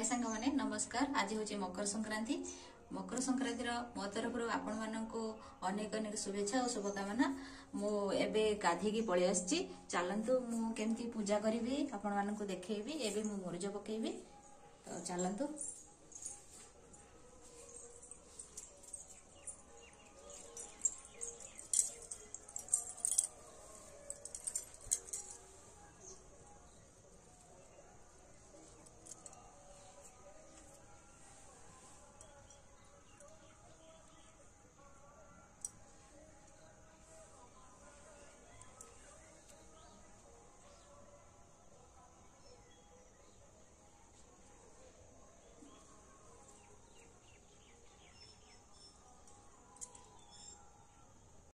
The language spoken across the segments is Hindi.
सांग माने नमस्कार। आज हूँ मकर संक्रांति। मकर संक्रांति मो तरफ आपण मानक अनेक अनेक शुभेच्छा और शुभकामना। मु एबे गाधी पलि आसी चलतु मु केमती पूजा करी आपण मानक देखी एबे मु मुरुज पकेबी तो चलतु।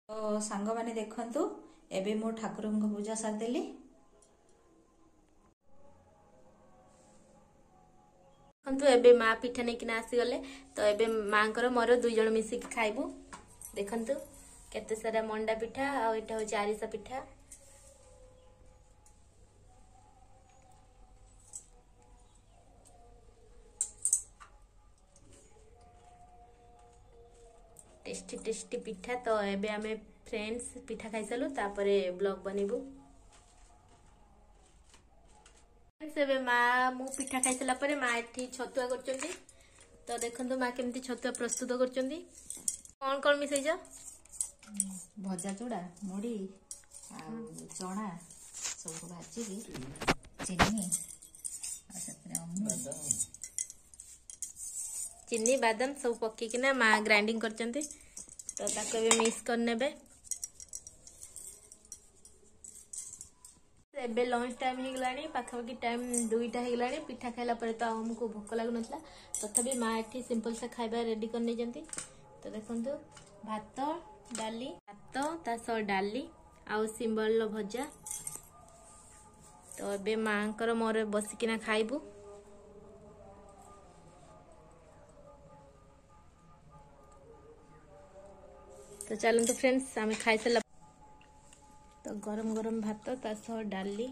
तो सांग माने देखंतु एबे मो ठाकुर पूजा सारदेली। एबे माँ पिठा नहीं आसीगले तो एबे माँ मोर दुई जन मिसिक खाइबू। देखंतु केते सारा मंडा पिठा आ एटा हो आरिसा पिठा। टेस्टी टेस्टी पिठा। तो एबे आमे फ्रेंड्स पिठा खाई सालु तापरे ब्लॉग बनेबू। एबे माँ मु पिठा खाई साला परे माँ एठी छतुआ करचंदी। तो देखंतु माँ केमती छतुआ प्रस्तुत करचंदी। कौन कौन मिसै छ? भजा चूड़ा मुड़ी आ चना सब भाजी चीनी चीनी बादाम सब पकेकिना माँ ग्राइंडिंग करचंती। तो ताको भी मिक्स करनेबे। एबे लंच टाइम हो गलानी पाखापाखि टाइम 2टा हो गलानी। पिठा खाइला परे तो हमको भोक लागु नथला तथापि माँ एठी सिंपल सा खाइबा रेडी कर नै जंती। तो देखंतु भात डाली तास डाली आउ सिंबल भजा। तो एबे माँ मोर बसिकिना खाइबू। तो चलते फ्रेंड्स आम खाई सारा। तो गरम गरम भात तास डाली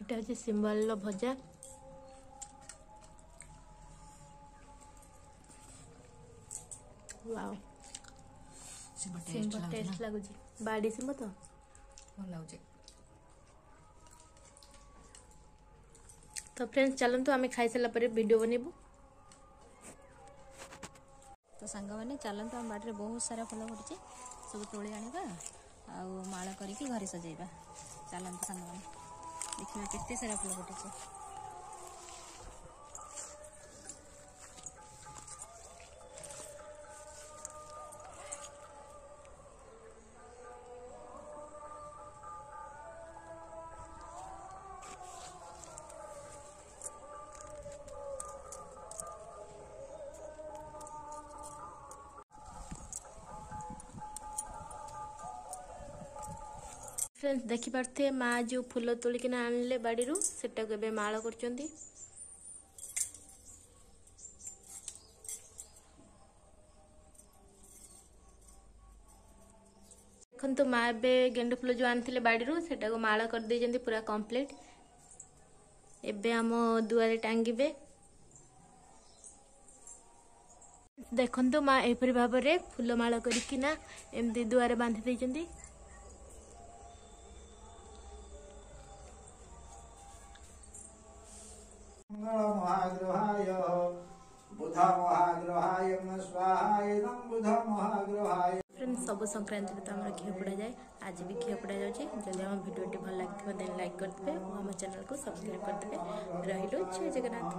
इटा सिंबल भजा। वाओ सिंबल टेस्ट लगुच बाड़ी सिंब तो तो फ्रेंड्स चलतु आम खाई सारा पर वीडियो बनइबू। तो सांग माने चलतु आम बाड़ी बहुत सारा फल फटुचे सब तोड़ी आनिबा आ माला करके घरे सजेबा। चलतु सांग माने देखिबा केते सारा फल फटुचे। फ्रेंड्स देखी पार्थे माँ जो फूल तोलिकिना आनले बाड़ी सेटा को एबे माला करचंदी। देखंतु माँ एबे गेंडू फूल जो आनथिले बाड़ी सेटा को माला कर दे जंदी पूरा कंप्लीट। एबे हम दुआरे टांगिबे। देखंतु माँ एपरि भाबरे फूल माला करिकिना एमदी दुआरे बांधि दे जंदी। महाग्रहाय बुध महाग्रहाय स्वाहाय बुध महाग्रहाय। फ्रेंड्स सब संक्रांति तो आम घी पोड़ा जाए। आज भी घी पोड़ा जाए। जब आम भिडियो भल लगे देन लाइक करदे और आम चैनल को सब्सक्राइब करदे। रहिलो जय जगन्नाथ।